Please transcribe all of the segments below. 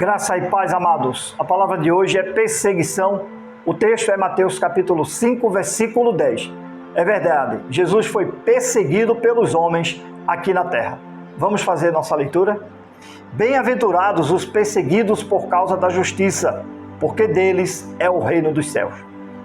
Graça e paz, amados. A palavra de hoje é perseguição. O texto é Mateus capítulo 5, versículo 10. É verdade, Jesus foi perseguido pelos homens aqui na terra. Vamos fazer nossa leitura? Bem-aventurados os perseguidos por causa da justiça, porque deles é o reino dos céus.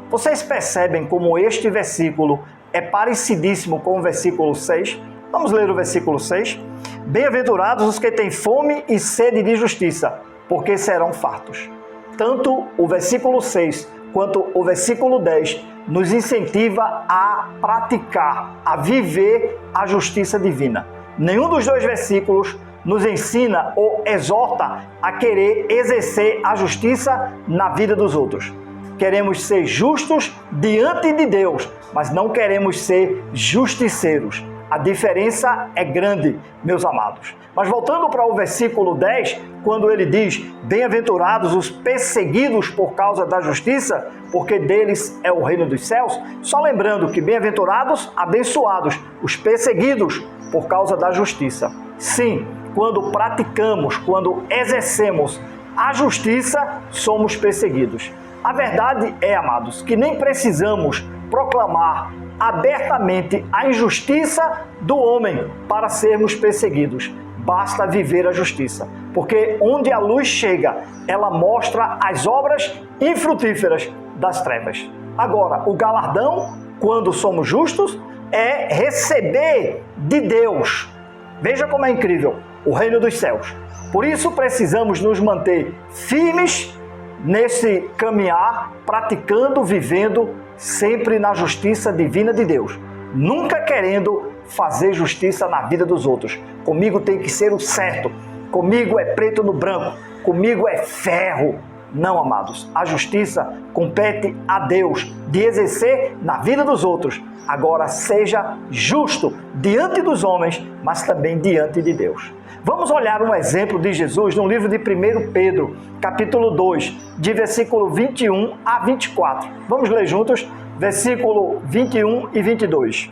Vocês percebem como este versículo é parecidíssimo com o versículo 6? Vamos ler o versículo 6. Bem-aventurados os que têm fome e sede de justiça, porque serão fartos. Tanto o versículo 6 quanto o versículo 10 nos incentiva a praticar, a viver a justiça divina. Nenhum dos dois versículos nos ensina ou exorta a querer exercer a justiça na vida dos outros. Queremos ser justos diante de Deus, mas não queremos ser justiceiros. A diferença é grande, meus amados. Mas voltando para o versículo 10, quando ele diz: bem-aventurados os perseguidos por causa da justiça, porque deles é o reino dos céus, só lembrando que bem-aventurados, abençoados, os perseguidos por causa da justiça. Sim, quando praticamos, quando exercemos a justiça, somos perseguidos. A verdade é, amados, que nem precisamos proclamar abertamente a injustiça do homem para sermos perseguidos. Basta viver a justiça, porque onde a luz chega, ela mostra as obras infrutíferas das trevas. Agora, o galardão, quando somos justos, é receber de Deus. Veja como é incrível, o reino dos céus. Por isso precisamos nos manter firmes nesse caminhar, praticando, vivendo sempre na justiça divina de Deus, nunca querendo fazer justiça na vida dos outros. Comigo tem que ser o certo, comigo é preto no branco, comigo é ferro. Não, amados, a justiça compete a Deus de exercer na vida dos outros. Agora seja justo diante dos homens, mas também diante de Deus. Vamos olhar um exemplo de Jesus no livro de 1 Pedro, capítulo 2, de versículo 21 a 24. Vamos ler juntos, versículo 21 e 22.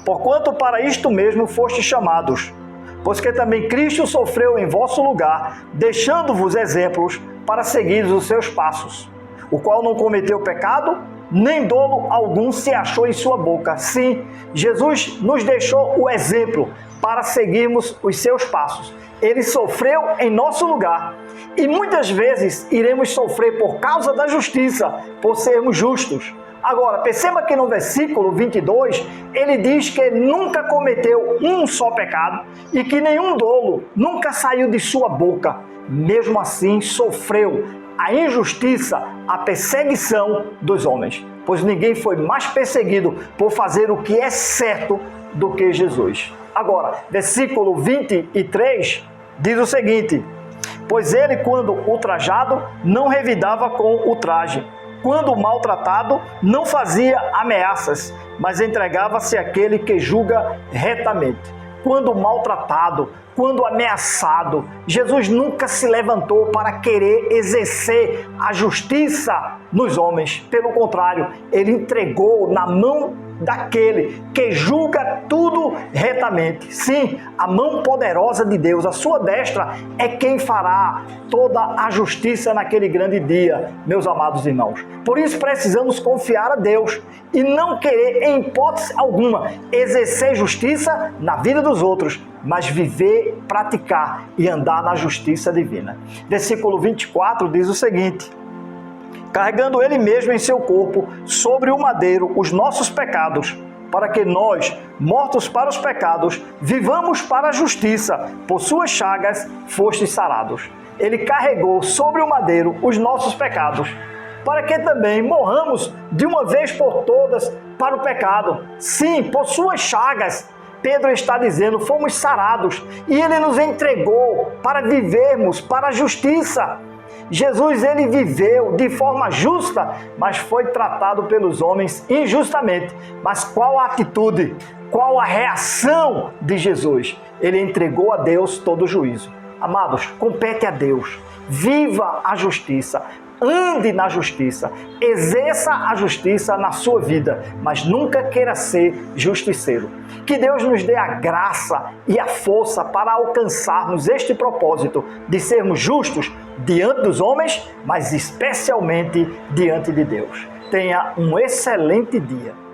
Porquanto para isto mesmo fostes chamados, pois que também Cristo sofreu em vosso lugar, deixando-vos exemplos para seguir os seus passos, o qual não cometeu pecado, nem dolo algum se achou em sua boca. Sim, Jesus nos deixou o exemplo para seguirmos os seus passos. Ele sofreu em nosso lugar e muitas vezes iremos sofrer por causa da justiça, por sermos justos. Agora, perceba que no versículo 22, ele diz que nunca cometeu um só pecado e que nenhum dolo nunca saiu de sua boca. Mesmo assim, sofreu a injustiça, a perseguição dos homens, pois ninguém foi mais perseguido por fazer o que é certo do que Jesus. Agora, versículo 23 diz o seguinte: pois ele, quando ultrajado, não revidava com ultraje, quando maltratado, não fazia ameaças, mas entregava-se àquele que julga retamente. Quando maltratado, quando ameaçado, Jesus nunca se levantou para querer exercer a justiça nos homens. Pelo contrário, ele entregou na mão daquele que julga tudo retamente. Sim, a mão poderosa de Deus, a sua destra, é quem fará toda a justiça naquele grande dia, meus amados irmãos. Por isso precisamos confiar a Deus e não querer, em hipótese alguma, exercer justiça na vida dos outros, mas viver, praticar e andar na justiça divina. Versículo 24 diz o seguinte: carregando ele mesmo em seu corpo, sobre o madeiro, os nossos pecados, para que nós, mortos para os pecados, vivamos para a justiça. Por suas chagas fostes sarados. Ele carregou sobre o madeiro os nossos pecados, para que também morramos de uma vez por todas para o pecado. Sim, por suas chagas, Pedro está dizendo, fomos sarados, e ele nos entregou para vivermos para a justiça. Jesus, ele viveu de forma justa, mas foi tratado pelos homens injustamente. Mas qual a atitude, qual a reação de Jesus? Ele entregou a Deus todo o juízo. Amados, compete a Deus. Viva a justiça. ande na justiça, exerça a justiça na sua vida, mas nunca queira ser justiceiro. Que Deus nos dê a graça e a força para alcançarmos este propósito de sermos justos diante dos homens, mas especialmente diante de Deus. Tenha um excelente dia.